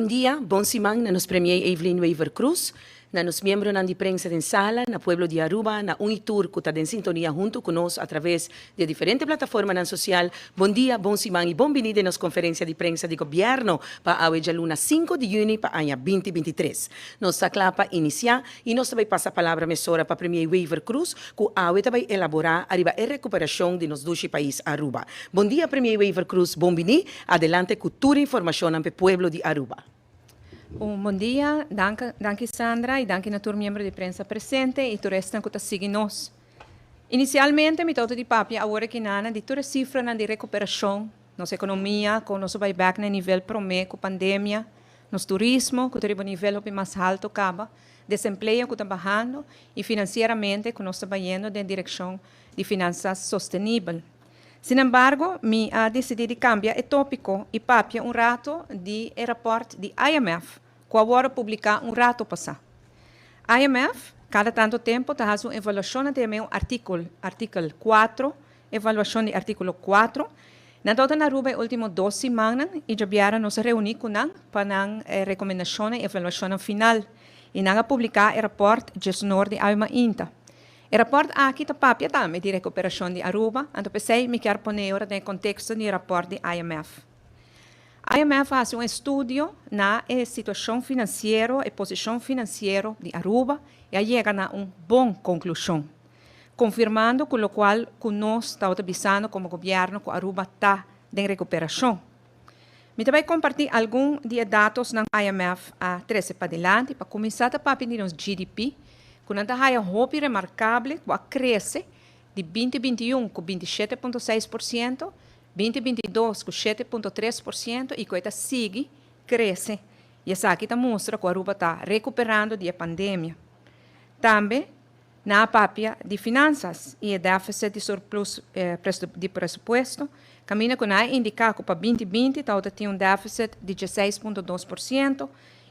Bom dia, bom simang na nos Premier Evelyn Weaver Cruz, na nos membros de prensa de sala, na Pueblo de Aruba, na Unitur, que está em sintonia junto conosco através de diferentes plataformas social. Bom dia, bom simang e bom-vindo nas conferências de prensa de governo para a luna 5 de junho para o ano 2023. Nós estamos para iniciar e nós também passa a palavra mesora para Premier Weaver Cruz, que a vai elaborar a recuperação de nos dois países Aruba. Bom dia, Premier Weaver Cruz, bom-vindo. Adelante com toda a informação para o Pueblo de Aruba. Bom dia, danke Sandra e danke a todos os membros de prensa presente e todos os que seguem nós. Inicialmente, me toca de papia agora que nana de todas as cifras de recuperação, nossa economia, com nosso buyback no nível promê com pandemia, nosso turismo, que tem o nível mais alto acaba, desemprego que está bajando e financeiramente que nós estamos indo na direção de finanças sustentáveis. Sin embargo, me ha decidido cambiar o tópico e papia rato de reporte de IMF, que agora publicar rato passado. IMF, cada tanto tempo, faz uma avaliação de meu artigo 4, avaliação de artigo 4. Na toda na Aruba, último 2 semanas, e já vieram nos reunir com nós para a recomendação e avaliação final. E nós publicar o reporte de sonor de IMF Inta. O reporte aqui está papia também de recuperação de Aruba, então pensei me quero pôr no contexto do reporte de IMF. IMF faz um estudo na situação financeira e posição financeira de Aruba e chega a uma boa conclusão, confirmando com o qual nós estamos avisando como governo que Aruba está em recuperação. Me também compartilhar alguns dados na IMF a 13 para adelante para começar a papia de nosso GDP, com uma hobby remarcável que cresce de 2021 com 27,6%, 2022 com 7,3% e que segue cresce. E essa aqui mostra que a Aruba está recuperando da pandemia. Também, na papia de finanças e déficit de surplus de pressuposto, caminha com a indicar que para 2020 tem um déficit de 16,2%,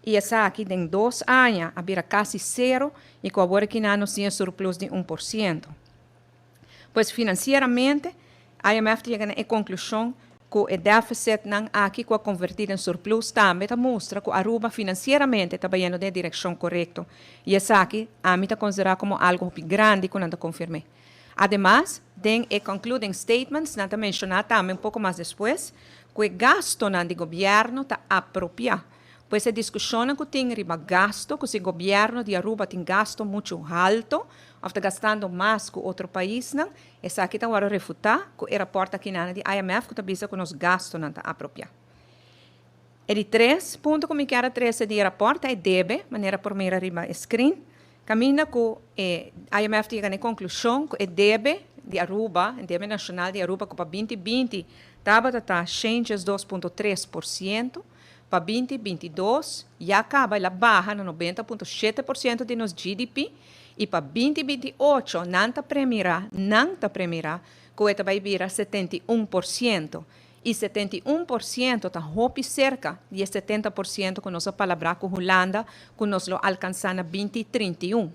e essa aqui tem 2 anos, a vira quase zero, e com agora que não tinha surplus de 1%. Pois financeiramente, a IMF chega à conclusão que o déficit não aqui que convertido em surplus também mostra que a Aruba financeiramente está indo na direção correta. E essa aqui a mim está considerada como algo grande que não confirmei. Además, tem e concluding statements, não está mencionado também pouco mais depois, que o gasto do governo está apropriado. Pois a discussão que tem riba gasto, que o governo de Aruba tem gasto muito alto, ou está gastando mais que outro país, não? Essa aqui está agora refutar, que o reporte aqui na de IMF, que está dizendo que os gastos não estão apropriados. E de 3 pontos que me quero trazer de reporte é deve, maneira por meio riba screen, caminha que a IMF chega à conclusão que o deve de Aruba, o deve nacional de Aruba, que para 2020 estava a changes 2,3%, para 2022, já acaba ela barra no 90,7% de nosso GDP, e para 2028, não está premiará, que vai virar 71%. E 71% está roupa cerca de 70% com nossa palavra com Holanda, que nós lo alcançamos em 2031.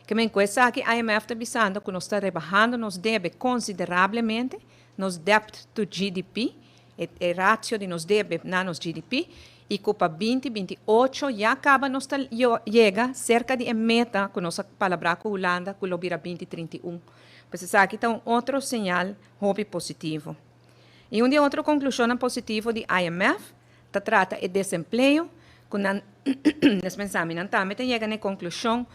Que me coisa aqui, a IMF está avisando que nós está rebajando nos deve consideravelmente, nos debt to GDP, o ratio de nos deve na nos GDP, e que para 2028 já acaba nos chega cerca de meta com nossa palavra com Holanda, que lo vira 2031. Pois aqui está outro sinal hobby positivo. E uma outra conclusão positiva de IMF trata o desemprego, que nós pensamos também chega à conclusão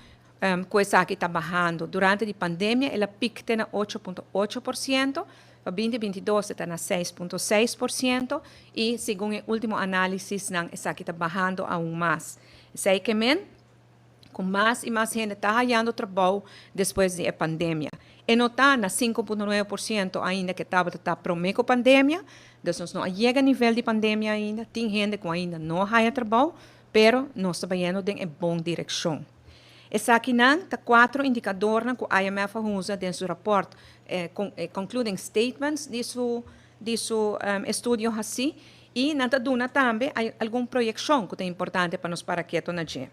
que essa aqui está bajando. Durante a pandemia, ela pica na 8,8%, para 2022 está na 6,6% e, segundo o último análise, essa aqui está bajando aún mais. Sei que com mais e mais gente está ganhando trabalho depois da pandemia. E não está na 5,9% ainda que estava prometido com a pandemia, então não chega a nível de pandemia ainda, tem gente que ainda não ganha trabalho, mas nós estamos indo em boa direção. Essa aqui está 4 indicadores que a IMF usa em seu reporte, concluding statements de seu estudo assim, e não está dando também alguma projeção que é importante para nós para que na gente.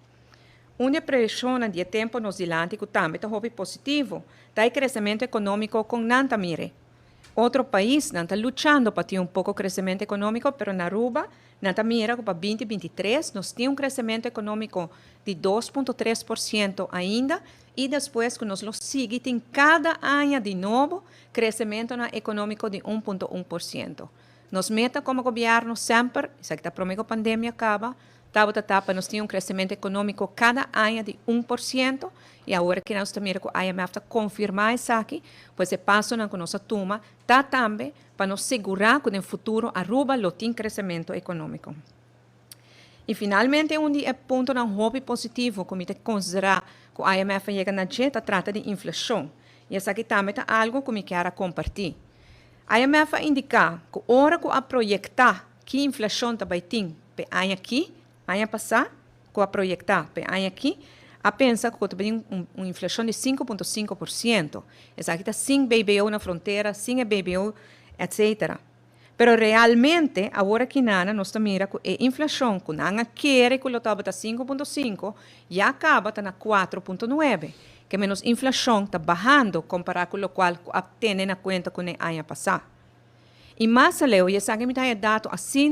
Uma projeção de tempo nos dilante que também está positivo, está o crescimento econômico com nanta mire. Outro país não está lutando para ter um pouco de crescimento econômico, mas na Aruba, não está mirando para 2023, nós temos um crescimento econômico de 2,3% ainda, e depois que nós lo seguimos, tem cada ano de novo crescimento econômico de 1,1%. Nos meta como governo sempre, isso aqui está prometido a pandemia acaba, para nós temos um crescimento econômico cada ano de 1%, e agora que nós estamos com a IMF para confirmar isso aqui, pois se passa com nossa turma, está também para nos segurar que no futuro Aruba tem crescimento econômico. E finalmente, ponto não hobby positivo, como tem que considerar que a IMF chega na jeta, trata de inflação. E isso aqui também é algo que me quero compartilhar. A IMF indica que a hora que a projetar que a inflação também tem para ano aqui, ano passado, que a projetar para ano aqui, a pensa que tem uma inflação de 5,5%. Isso aqui está sem BBO na fronteira, sem BBO, etc. Pero realmente, agora que nós estamos mirando que a inflação, que não quer que estava 5,5%, já acaba na 4,9%. Que menos inflação está bajando comparado com o qual tem na conta com o ano passado. E mais além, eu sei que me dá dado assim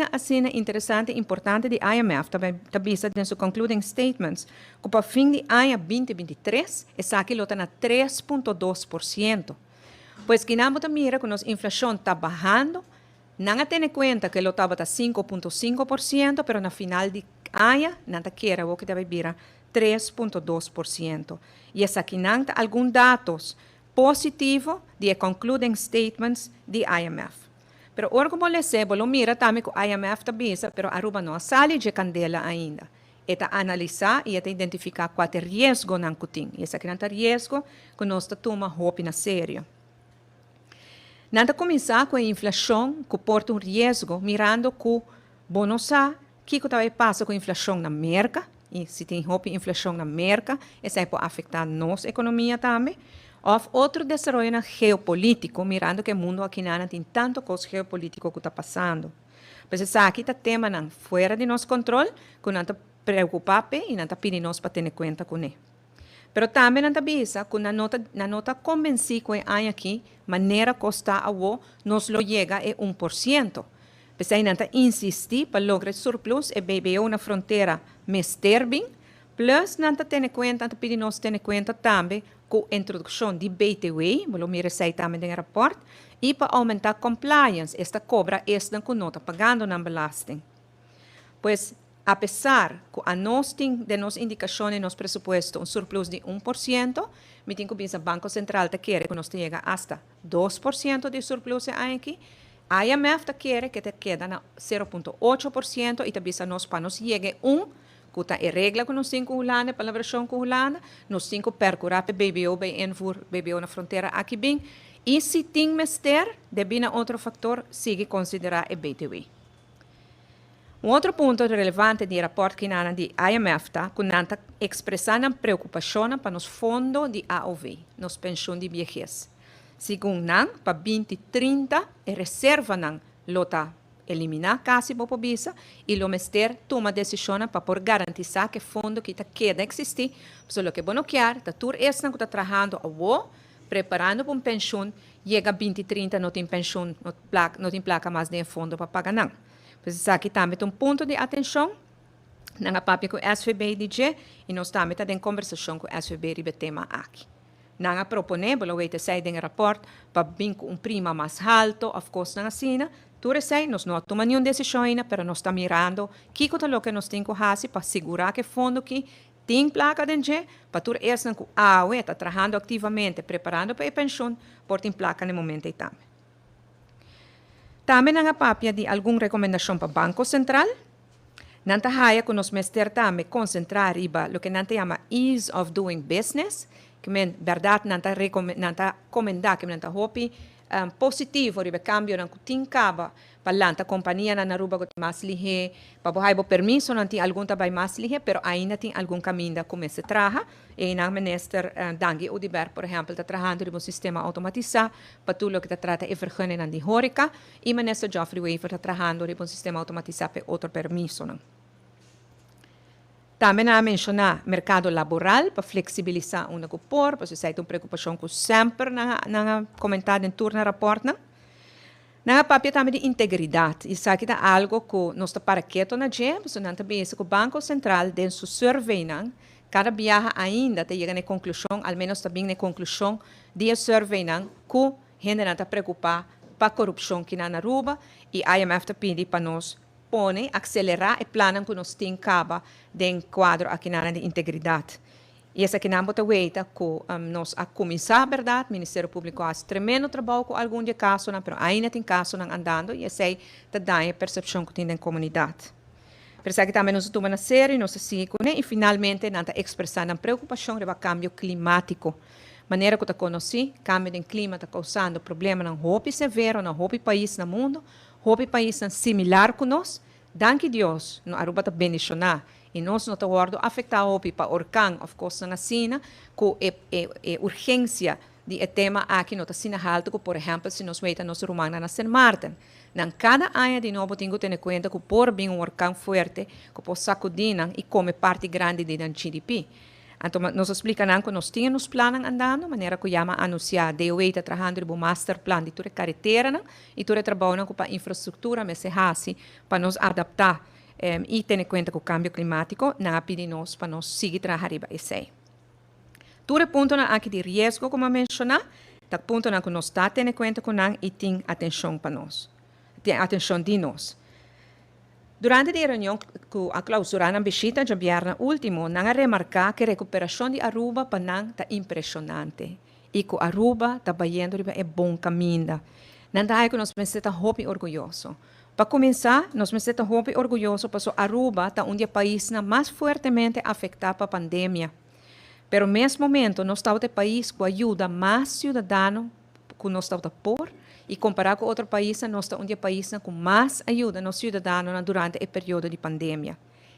interessante e importante de IMF, também vista em seus concluding statements, que para o fim de ano 2023, essa aqui está na 3,2%. Pois que não mira que a inflação está bajando, não tem em conta que ele estava a 5,5%, mas no final de ano, não quer o que deve vir 3,2%. E essa aqui não tem alguns dados positivos de concluding statements de IMF. Pero ora como eu sei, eu mira também que o IMF está bisa, pero Aruba não sale de candela ainda. Eta analisar e eta identificar qual é o risco não que tem. E esse aqui não é risco que nós tomamos roupa na sério. Não começar com a inflação que porta risco, mirando que vamos saber o que também passa com a inflação na América, e se tem roupa inflação na América, isso pode afetar nossa economia também. Ou outro desenvolvimento geopolítico, mirando que o mundo aqui não tem tanto coisa geopolítico que está passando. Mas isso aqui está tema não fora de nosso controle, que não está preocupado e não está pedindo nós para ter em conta com ele. Mas também não está bisa que na nota convenci com o ano aqui, maneira que está a nos lo chega é 1%. Mas aí não está insistir para lograr surplus e BBO na fronteira mesterving, plus não está tendo em conta, não está pedindo nós ter em conta também com a introdução de BTW, vou mirar aí também no rapport, e para aumentar compliance, esta cobra esta que não está pagando na belasting. Pois, apesar que a nós tem de nossa indicação em nosso pressuposto um surplus de 1%, me tem que pensar o Banco Central quer que nós tenha hasta 2% de surplus aqui, a IMF quer que te queda na 0,8% e também nós para nós chegue 1%, que está em regra com os 5 Holanda, para a versão com Holanda, nos 5 percurar para BBO, bem envor, BBO na fronteira aqui bem, e se tem mester, deve outro fator, siga considerar o BTW. Outro ponto relevante do rapport que nós de IMF está, que nós expressando preocupação para os fundos de AOV, nos pensões de vejez. Segundo nós, para 2030, a reserva não lota eliminar quase a pobreza e o mester toma decisão para por garantizar que o fundo que queda existir, porque o que bom quer, está tudo isso que está trabalhando a preparando para uma pensão, chega a 2030 não tem pensão, não tem placa mais de fundo para pagar não. Por isso aqui também tem um ponto de atenção, na papel com o SVB diz e nós também estamos em conversação com o SVB sobre o tema aqui. Nanga propone, bolo que sai em rapport, para vir com prima mais alto, of course, na China. Tudo sei, nós não tomamos nenhuma decisão ainda, mas nós estamos mirando o que nós temos que fazer para segurar que o fundo que tem placa dentro, para tudo isso que a AUE está trabalhando ativamente, preparando para a pensão, por ter placa no momento aí também. Também na papia de alguma recomendação para o Banco Central, não haya que nós mester também concentrar riba o que não chama ease of doing business, que men verdade não está recomendar que não está hopi positivo riba cambio não tem caba para lanta companhia na Aruba que mais lige para bohai bo permiso não tem algum trabalho mais lige, pero ainda tem algum caminho da como se traha e na minister Dangi Udiber por exemplo está trabalhando riba sistema automatizado para tudo o que está trata e vergunning de horeca e minister Geoffrey Waver está trabalhando riba sistema automatizado para outro permiso não. Também a mencionar mercado laboral para flexibilizar uma cupor, porque isso é uma preocupação que sempre na comentado em turno rapport, não? Na papel também de integridade. Isso aqui é algo que nós está para quieto na gente, mas não também que o Banco Central tem seu survey não. Cada viaja ainda te chega na conclusão, ao menos também na conclusão de survey não, que gente não está preocupada para a corrupção que na Aruba e a IMF está pedindo para nós acelerar o plano que nós temos caba de quadro aqui na de integridade. E essa que não bota weita que nós a começar a verdade, o Ministério Público faz tremendo trabalho com algum de casos, mas ainda tem casos andando e essa é a percepção que tem na comunidade. Por isso que também nós tomamos na sério, nós seguimos e finalmente nós expressando a preocupação sobre o cambio climático. Maneira que eu conheci, o cambio do clima está causando problemas em roupa severo, em roupa país no mundo, roupa país similar com nós. Danke Deus, no Aruba está bendicionar. E nós não estamos afetados para orcão, of course, na China, com a urgência de tema aqui não está sendo alto, por exemplo, se nós vemos nos romanos na San Martin. Em cada ano de novo, tenho que ter em conta que por vir um orcão forte, que pode sacudir e come parte grande do GDP. Então, nós explicamos que nós tínhamos planos andando, de maneira que chama anunciar, de eu estar trabalhando no master plan de toda carretera, e toda trabalhando com a infraestrutura, mas se assim, para nos adaptar e ter em conta o cambio climático, na pedimos para nós seguir trabalhando isso aí. Todo ponto aqui de risco, como mencionar, tá ponto que nós está tendo em conta com e tem atenção para nós, tem atenção de nós. Durante a reunião que a clausura na visita de viernes último, nós remarcar que a recuperação de Aruba para nós está impressionante e que Aruba está indo em bom caminho. Não é que nós estamos muito orgulhosos. Para começar, nós estamos muito orgulhosos porque Aruba está um dos países mais fortemente afetados pela pandemia. Pero no mesmo momento, nós estamos o país que ajuda mais cidadãos que nós estamos por e comparado com outros países, nós estamos um país com mais ajuda nos cidadãos durante o período de pandemia.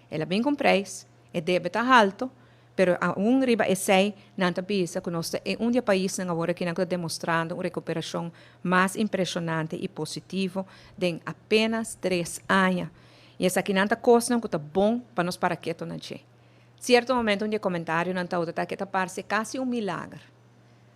Ela bem compreende, o débito está alto, pero a riba e sei, não pensa que nós é um país agora que está demonstrando uma recuperação mais impressionante e positiva em apenas 3 anos. E essa aqui não está coisa que está bom para nós para quieto na gente. Certo momento, um comentário não está que parece quase um milagre.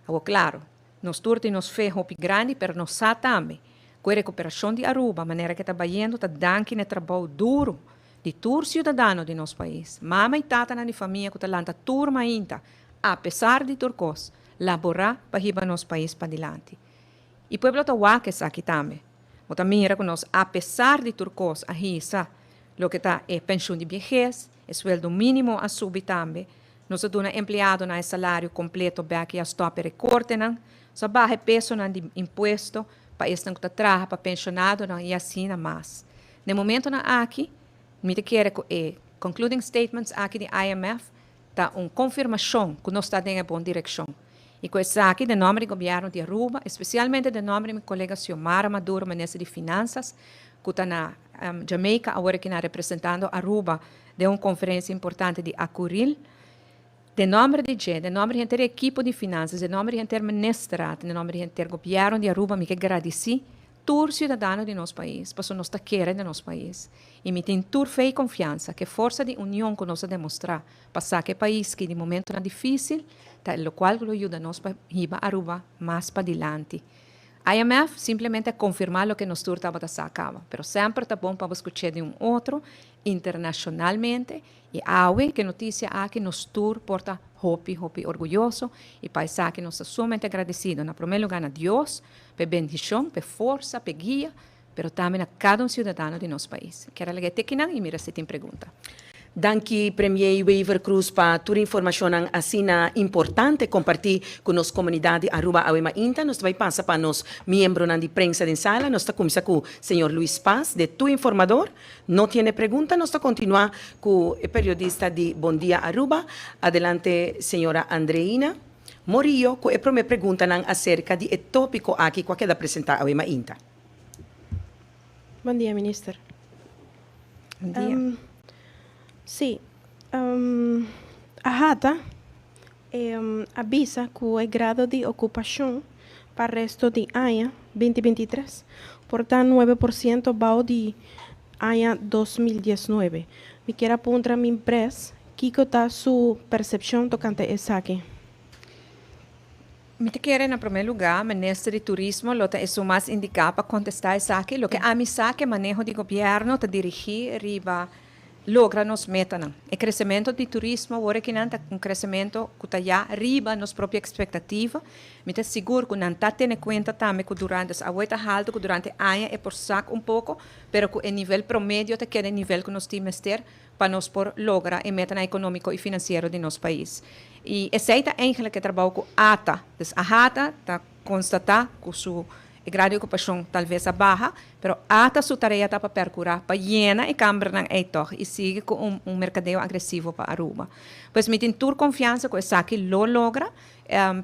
Agora, claro, nós temos fé grande, mas nós sabemos que a recuperação de Aruba, a maneira que está indo, está dando um trabalho duro de todos os cidadãos de nosso país. Mama e tata na família que está turma ainda, apesar de turcos, laborar para ir nosso país para adiante. E o povo está aqui também. Mas mira que nós, apesar de turcos, a risa, o que está é pensão de vejez, é sueldo mínimo a subir também. Nós temos empregado no salário completo para que a stop recorte, só barra peso de imposto para este que trabalha para pensionado e assim mais. No momento aqui, me quero que concluding statements aqui do IMF tá uma confirmação que nós estamos em boa direção. E com isso aqui, de nome do governo de Aruba, especialmente de nome do meu colega Xiomara Maduro, ministro de Finanças, que está na Jamaica, agora que está representando Aruba, de uma conferência importante de Acuril. De nome de gente, de nome do equipe de finanças, de nome do ministrado, de nome do governo de Aruba, me agradeci todos os cidadãos de nosso país, porque nós queremos de nosso país. E me tem toda fé e confiança que a força de união que nós demonstrar, passar que o país que de momento é difícil, tá, o qual ajuda nós para ir a Aruba mais para adiante. A IMF simplesmente confirmar o que nós estamos a sacar, mas sempre está bom para escutar de outro internacionalmente e awe que notícia aqui nos tour porta hopi orgulhoso e paisa que nós estamos sumamente agradecidos na primeiro lugar a Deus por bendição, por força, por guia, mas também a cada cidadão de nosso país. Quero ligar aqui e mira se tem pergunta. Danke Premier Weaver Cruz para toda a informação assim importante compartilhar com nossa comunidade Aruba Awema Inta. Nós vai passar para nós membros de prensa de sala. Nós começamos com o senhor Luis Paz, de Tu Informador. Não tem pergunta. Nós continuar com o periodista de Bom Dia Aruba. Adelante, senhora Andreina Morillo, com a primeira pergunta acerca do tópico aqui que quer apresentar Awema Inta. Bom dia, ministro. Bom dia. Sim, a RATA avisa que o grado de ocupação para o resto de ano 2023, portanto 9% vai de ano 2019. Me quero apontar a minha empresa, que está sua percepção tocante a isso aqui. Me te quiero, en primer lugar, ministro de Turismo, lo que es más indicado para contestar esa aquí, lo que a mí sabe manejo de gobierno, te dirigir, riba, logra nos metan. El crecimiento de turismo, ahora que nanta un crecimiento que está ya arriba nos propia expectativa, me te seguro que nanta tiene cuenta también que durante a vuelta alto, que durante años es por saco un poco, pero que el nivel promedio te queda el nivel que nos tiene que para nos por lograr el meta económico y financiero de nuestro país. Y esa es la que trabaja con ATA. Entonces, a ATA está constatar que su grado de ocupação talvez baixa, pero ata sua tarefa está para percurar, para llenar e câmara na eitor e sigue com mercadeo agressivo para Aruba. Pois me tem tur confiança que essa aqui lo logra,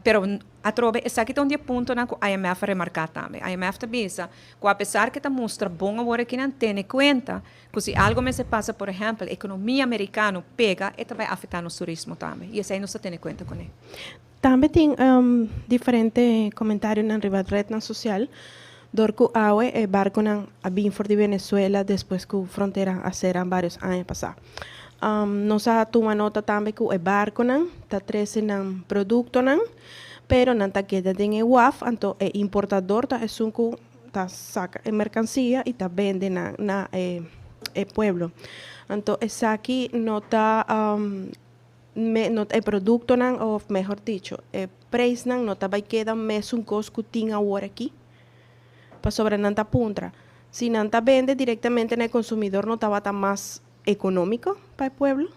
pero a trove essa aqui tem ponto na que a IMF remarcar também. A IMF está bisa, que apesar que está mostra bom agora que não tem conta, que se algo me se passa, por exemplo, a economia americana pega, e vai afetar o turismo também. E essa aí não se tem conta com ele. Também tem diferentes comentários na rede social. Dorco awe e barco na abin for de Venezuela depois que a fronteira aceram vários anos passados. Nós toma nota também que o barco não está trazendo produto não, pero não está queda em UAF, então o importador está tá saca mercancia e está vende na pueblo. Então essa aqui não está el producto nan, o mejor dicho, el preço nan não vai quedar mesmo costo que tinha agora aqui para sobre nanta punta. Si nanta vende directamente no consumidor não estava tão mais econômico para o pueblo.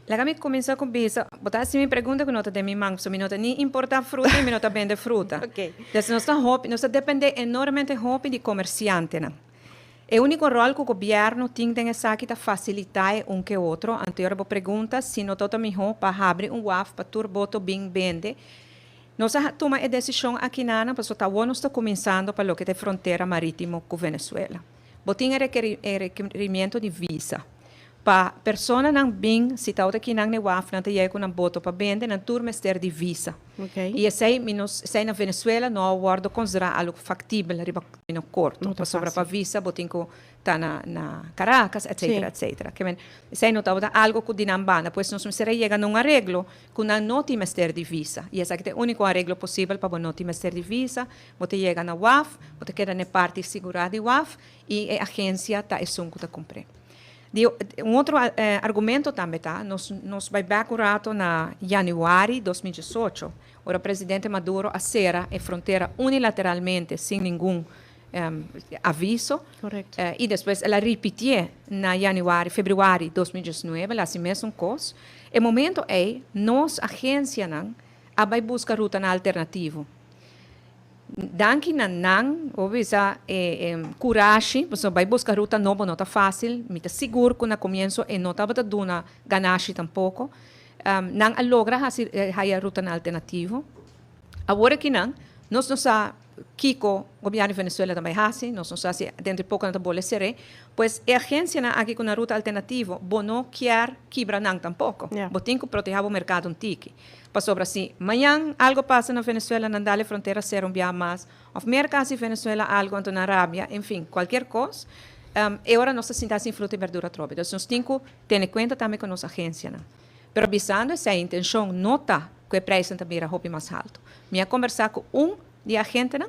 La que me comienza con bisa, botar assim me pergunta que nota de mi mango, so me nota ni importar fruta e me nota vende fruta. Okay. Então nós depende enormemente de comerciante, né? O único rol que o governo tem nessa aqui é facilitar um que outro. Anterior a pergunta, se não está melhor para abrir WAF para turboto bem vende, nós toma a decisão aqui na porque está nós está começando para o que é fronteira marítima com Venezuela. Botem requerimento de visa. Para pessoa não bem, se está aqui na WAF, não tem com um boto para vender, não turma ter de visa. Okay. E esse na Venezuela não aguardo considerar algo factível, riba no curto. Para sobra para visa, botem que está na Caracas, etc, etc. Que esse não está algo que dinambana, pois nós será chega num arreglo que não tem ter de visa. E esse é o único arreglo possível para não ter ter de visa. Botem chega na WAF, botem queda na parte segurada de WAF e a agência está que está comprando. Outro argumento também, tá? Nós vai back um rato na janeiro de 2018, o presidente Maduro acera a fronteira unilateralmente, sem nenhum aviso. Correto. E depois ela repetiu na fevereiro de 2019, assim mesmo coisa. O momento é, nós, agência, vai buscar ruta alternativa. Danke nan, obvisa coragem, você vai buscar ruta nova, não está fácil, me está seguro que no começo não estava dando ganache tampouco, não logra fazer a ruta alternativa. Agora que não, nós não sabemos Kiko, governo de Venezuela também assim, nós não sabemos dentro de pouco não está ser, pois a agência aqui com a ruta alternativa, não quer quebrar não tampouco, tem que proteger o mercado antigo. Para sobre assim, amanhã algo passa na Venezuela, não dá a fronteira ser mais, ou mercado em Venezuela algo na Arábia, enfim, qualquer coisa, agora nós estamos sem fruta e verdura tropa. Então, nós temos que ter em conta também com a nossa agência. Mas visando essa intenção, não está que o preço também era mais alto. Me conversar com de agente,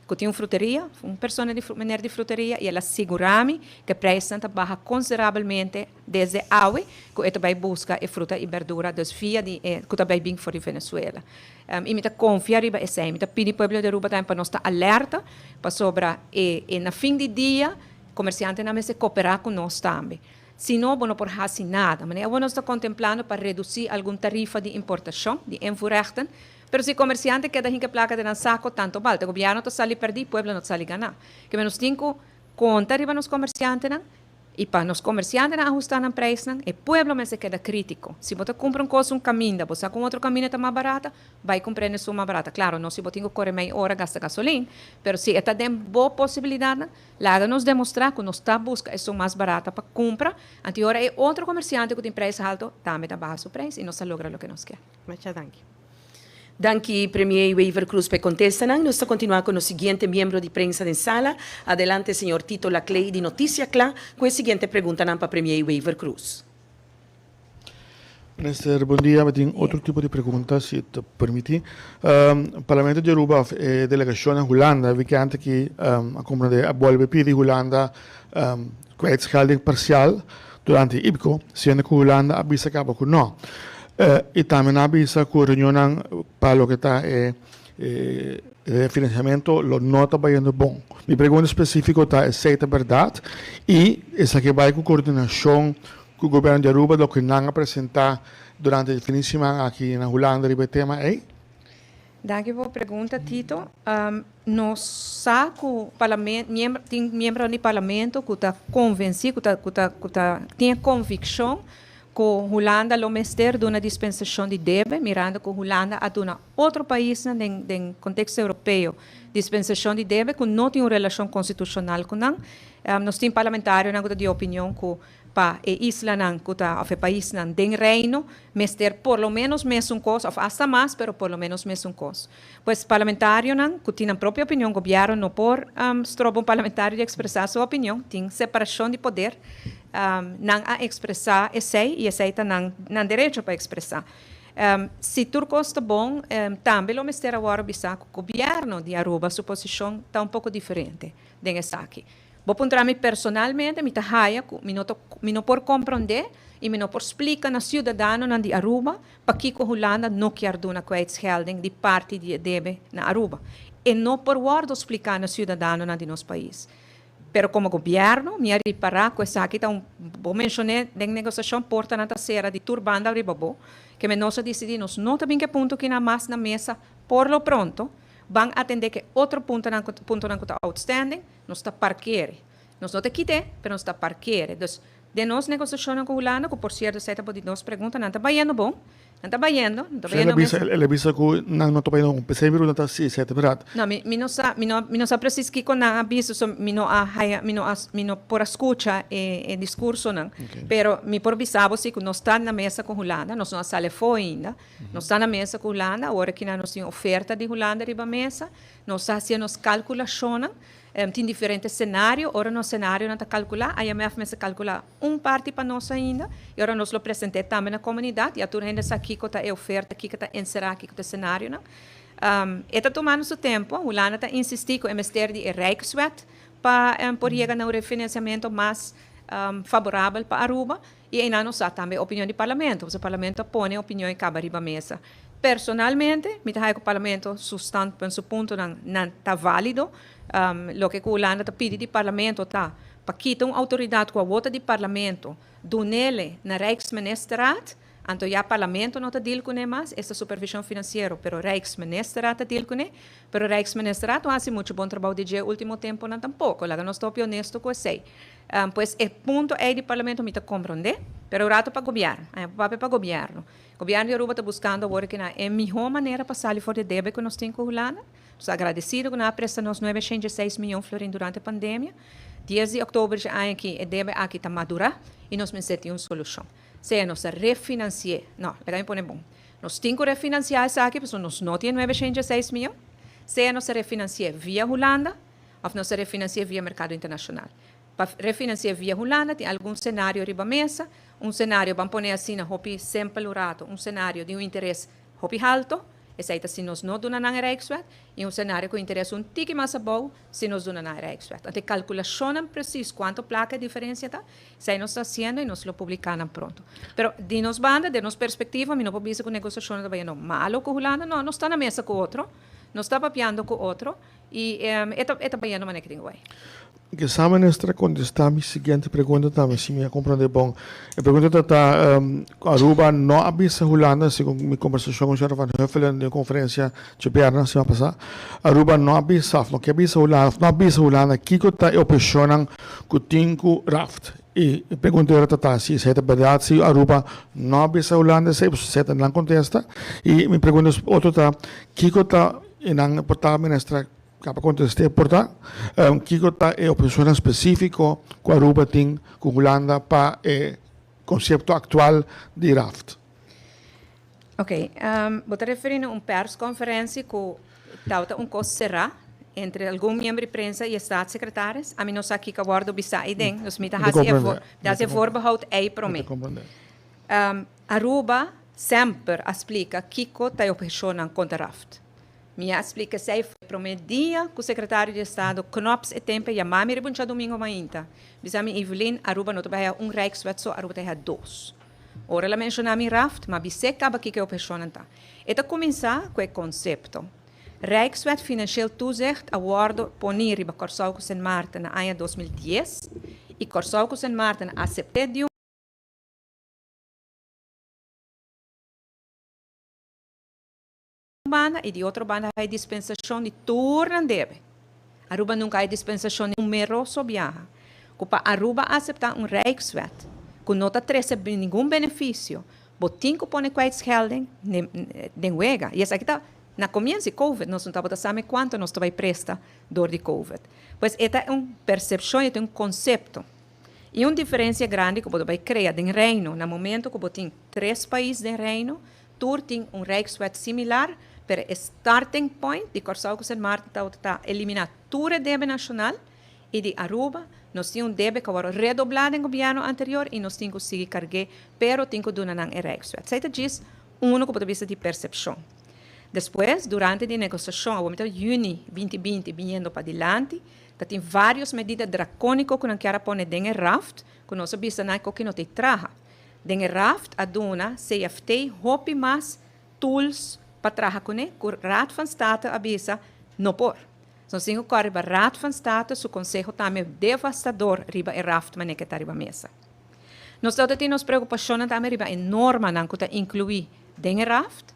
que tinha uma fruteria, uma pessoa de fruteria, e ela assegurou-me que o preço baixa consideravelmente desde hoje, que ele vai buscar fruta e verdura das via que também vem fora de Venezuela. E me confia em isso, me pedi para o povo de Aruba para nós estar alerta para sobre e no fim do dia, comerciante não se cooperar com nós também. Se não, não por fazer nada. Mas nós estamos contemplando para reduzir alguma tarifa de importação, de invoerrechten. Pero se comerciante queda em que placa de saco tanto vale, o governo está sali perder, o pueblo não sali ganhar. Que menos tenho conta riba nos comerciantes e para nos comerciantes ajustar o preço, o pueblo me se queda crítico. Se você compra coisa caminho, você com outro caminho está mais barata, vai comprar isso mais barata. Claro, não se você tem que correr meia hora gasta gasolina, pero se está dando boa possibilidade, lá nos demonstrar que nós está buscando isso mais barata para comprar, anterior é outro comerciante que tem preço alto, também está baixo o preço e não se logra o que nós quer. Muchas gracias. Danke, Premier Waiver Cruz, para contestar. Nós continuamos com o seguinte membro de prensa de sala. Adelante, senhor Tito Laclay, de Notícia Clá, com a seguinte pergunta para Premier Waiver Cruz. Minister, bom dia. Eu tenho outro tipo de pergunta, se te permite. O Parlamento de Aruba é delegação em Holanda. Vi que antes que a compreender a bolsa de Holanda kwijtschelding parcial durante o IBCO, sendo que Holanda avisa que não. E também avisa que a reunião para o que está financiamento lo nota bem bom. Minha pergunta específica está se é verdade e essa que vai com coordenação que o governo de Aruba do que não apresentar durante o fim de semana aqui na Holanda sobre o tema é? Dank u voor de pergunta, Tito. Nós sabemos que tem membro do parlamento que está convencido, que tem convicção que a Holanda lo mester de uma dispensação de débito, mirando que a Holanda a uma outro país no contexto europeu dispensação de débito que não tem uma relação constitucional com nós. Nós temos parlamentários de opinião que para a isla que está o país tem reino, mester por lo menos mesmo coisa, ou hasta mais, pero por lo menos mesmo coisa. Pois parlamentário que tem a própria opinião, o governo não por um parlamentário de expressar sua opinião, tem separação de poder, não a expressar e aceita não direito para expressar. Se Turco está bom, também o mistério agora bisa que o governo de Aruba, sua posição está pouco diferente dessa aqui. Vou apontar-me personalmente, me tahaia, me não por compreender e me não por explicar na cidadão de Aruba para que a Holanda não quer dar uma kwijtschelding de parte de débito na Aruba. E não por word explicar na cidadão de nosso país. Pero como governo, me reparar com essa aqui, então, vou mencionar da negociação porta na terceira de Turbanda Ribabo, que nós decidimos não também que ponto que na mais na mesa, por lo pronto, vão atender que outro ponto não está outstanding, nós está parqueire. Nós não te quite, mas nós está parqueire. Então, de nós negociação com o Holanda, que por certo, você pode nos perguntar, não está bem bom? Não está bem, não está bem. Ele avisa que não está bem, não pensei não está sim, certo, verdade? Não, não sabe preciso que quando aviso, não por escuta e discurso, não. Pero me por avisar você que nós está na mesa com Holanda, nós não sale foi ainda, nós está na mesa com Holanda, agora que nós temos oferta de Holanda riba mesa, nós fazemos calculações. Tem diferentes cenários, ora no cenário não está calcular, a IMF me calcula parte para nós ainda, e ora nós lo apresentei também na comunidade, e a turma ainda está aqui, que está a oferta, aqui que está encerrada, aqui que está cenário, não? Está tomando seu tempo, o Holanda está insistindo com o Ministério de Rijkswet para por chegar a um refinanciamento mais favorável para Aruba, e ainda nós também a opinião do Parlamento, o Parlamento põe a opinião em cada riba mesa. Personalmente, me que o Parlamento sustenta, penso ponto não está válido, o que a Holanda está pedindo do Parlamento está para quitar uma autoridade com a vota do Parlamento, do nele na Rijksministeriat, então já o Parlamento não está deal com ele mais, essa supervisão financeira, pero o Rijksministeriat está deal com ele, pero o Rijksministeriat não faz muito bom trabalho de último tempo, não tampouco, lá não estou honesto com isso. Pois o ponto é do Parlamento me compreender, pero o rato para o governo, para o governo. O governo de Aruba está buscando agora que é a melhor maneira para sair fora de débito que nós temos com a Holanda. Estou agradecido que nós prestamos 906 milhões de florins durante a pandemia. 10 de outubro já aqui a débito aqui está madura e nós temos uma solução. Se nós refinanciar, não, legal me põe bom. Nós temos que refinanciar isso aqui, porque nós não temos 906 milhões. Se nós refinanciar via Holanda, ou nós refinanciar via mercado internacional. Para refinanciar via Holanda, tem algum cenário riba mesa, cenário, vamos pôr assim, na hopi sempre rato, cenário de interesse hopi alto, esse aí se nós não damos na Rijkswet, e cenário com interesse tique mais bom, se nós damos na Rijkswet. Então, calculação preciso quanto placa de diferença está, isso aí nós está fazendo e nós lo publicamos pronto. Pero, de nos banda, de nos perspectiva, não pode dizer que a negociação também não malo com Holanda, não, nós está na mesa com outro, nós está papiando com outro, e é também não maneira que tem Que sabe nesta contestar a minha seguinte pergunta também, se me compreender bom. A pergunta está, Aruba não avisa Holanda, segundo minha conversação com o Sr. Van Huffelen na conferência de Berna semana passada, Aruba não avisa, não que avisa Holanda, que está a opção que tem com Raft. E a pergunta era se é verdade, se Aruba não avisa Holanda, se você não contesta. E minha pergunta é outra, que está em portal ministra para contestar, portanto, que é a opção específica que a Aruba tem com Holanda para o conceito atual de RAFT. Ok, vou te referir a persconferência que está coisa será entre algum membro de prensa e Staatssecretaris. A mim não sei que a guarda bisa aí dentro, nós me dá esse voorbehoud aí para mim. Aruba sempre explica Kiko está operando contra Raft. Minha explicação foi promedia que o secretário de Estado Knops e tempo chamar-me rebuncha domingo mainta. Bisami Evelyn Aruba não tem Rijkswet só Aruba tem 2. Ora ela mencionou Raft, mas você acaba que é operando tá. Eta começar com o conceito. Rijkswet Financieel Toezicht award ponir riba Corsauco Sint Maarten na ano 2010 e Corsauco Sint Maarten aceitou de banda e de outra banda há dispensação de turno deve. Aruba nunca há dispensação de numeroso viaja. Cupa Aruba aceitar Rijkswet, que não recebe nenhum benefício, botin que põe kwijtschelding den wega. E essa aqui está na comienzo de Covid, nós não estamos sabendo quanto nós vai prestar dor de Covid. Pois esta é uma percepção, é um conceito. E uma diferença grande que você vai criar no reino, no momento que você tem 3 países do reino, tu tem Rijkswet similar, pero starting point de Corsauco Sint Maarten está eliminar todo o débito nacional e de Aruba nós temos débito que foi redoblado no governo anterior e nós temos que seguir carregar, pero temos que donar em Rijkswet. Isso diz um ponto de vista de percepção. Depois, durante a negociação, ao momento de junho 2020, vindo para adiante, tem várias medidas dracônicas que não querem pôr em Raft, que nós sabemos que não tem traja. Em Raft, a dona CFT, hope mais tools para trabalhar com ele, que o Raad van State avisa não pôr. Nós temos que o Raad van State, o conselho também devastador, riba e Raft, mas que está riba mesa. Nós temos preocupação também riba enorme, não que incluir em Raft,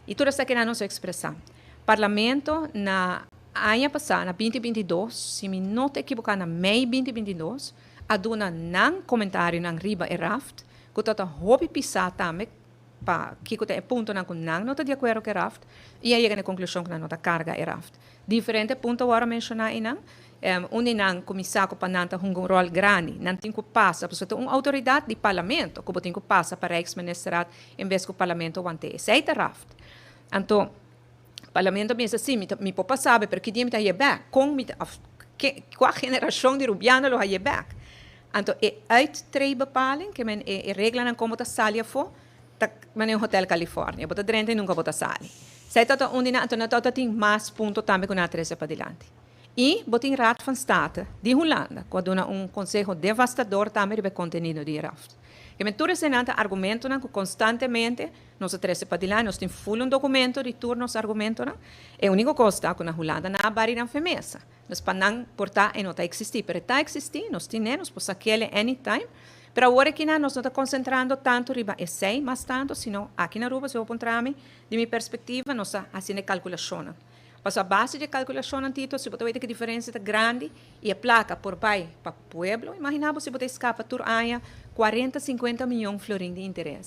e tudo isso que nós expressamos. Parlamento, na ano passado, na 2022, se me não te equivocar, na Mei 2022, a dona não comentário na riba e Raft, que está hobby pisar também, para que é ponto não não está de acordo com Raft, e aí chega a conclusão que não está carga e Raft. Diferente ponto agora mencionar e não, onde não começar com pananta um rol grande, não tem que passar, porque uma autoridade de parlamento, que tem que passar para a ex-ministerial, em vez que o parlamento vante. Esse é Raft. Então, o parlamento pensa assim, me pode passar, porque dia me está back, com qual geração de rubiano lo hai back. Então, é uittreebepaling, que men é regra não como está salia for, men é um hotel Califórnia, bota drente nunca bota sali. Sai tota onde na então tota tem mais ponto também com a treze para adiante. E botin Raad van State de Holanda, quando conselho devastador também de contenido de Raft. Que men todos senanta argumento que constantemente nós treze para adiante, nós temos full documento de turnos argumento é o único costa que na Holanda na barira firmeza. Nós para não portar e não está existir, pero está existir, nós temos por aquele anytime. Pero agora que nós não estamos concentrando tanto riba e sei, mas tanto, senão aqui na Aruba, se eu encontrar-me, de minha perspectiva, nós estamos fazendo calculação. Mas a base de calculação, Tito, se você vê que a diferença é grande e a placa por pai para o pueblo, imaginava se você escapa por ano 40, 50 milhões de florins de interesse.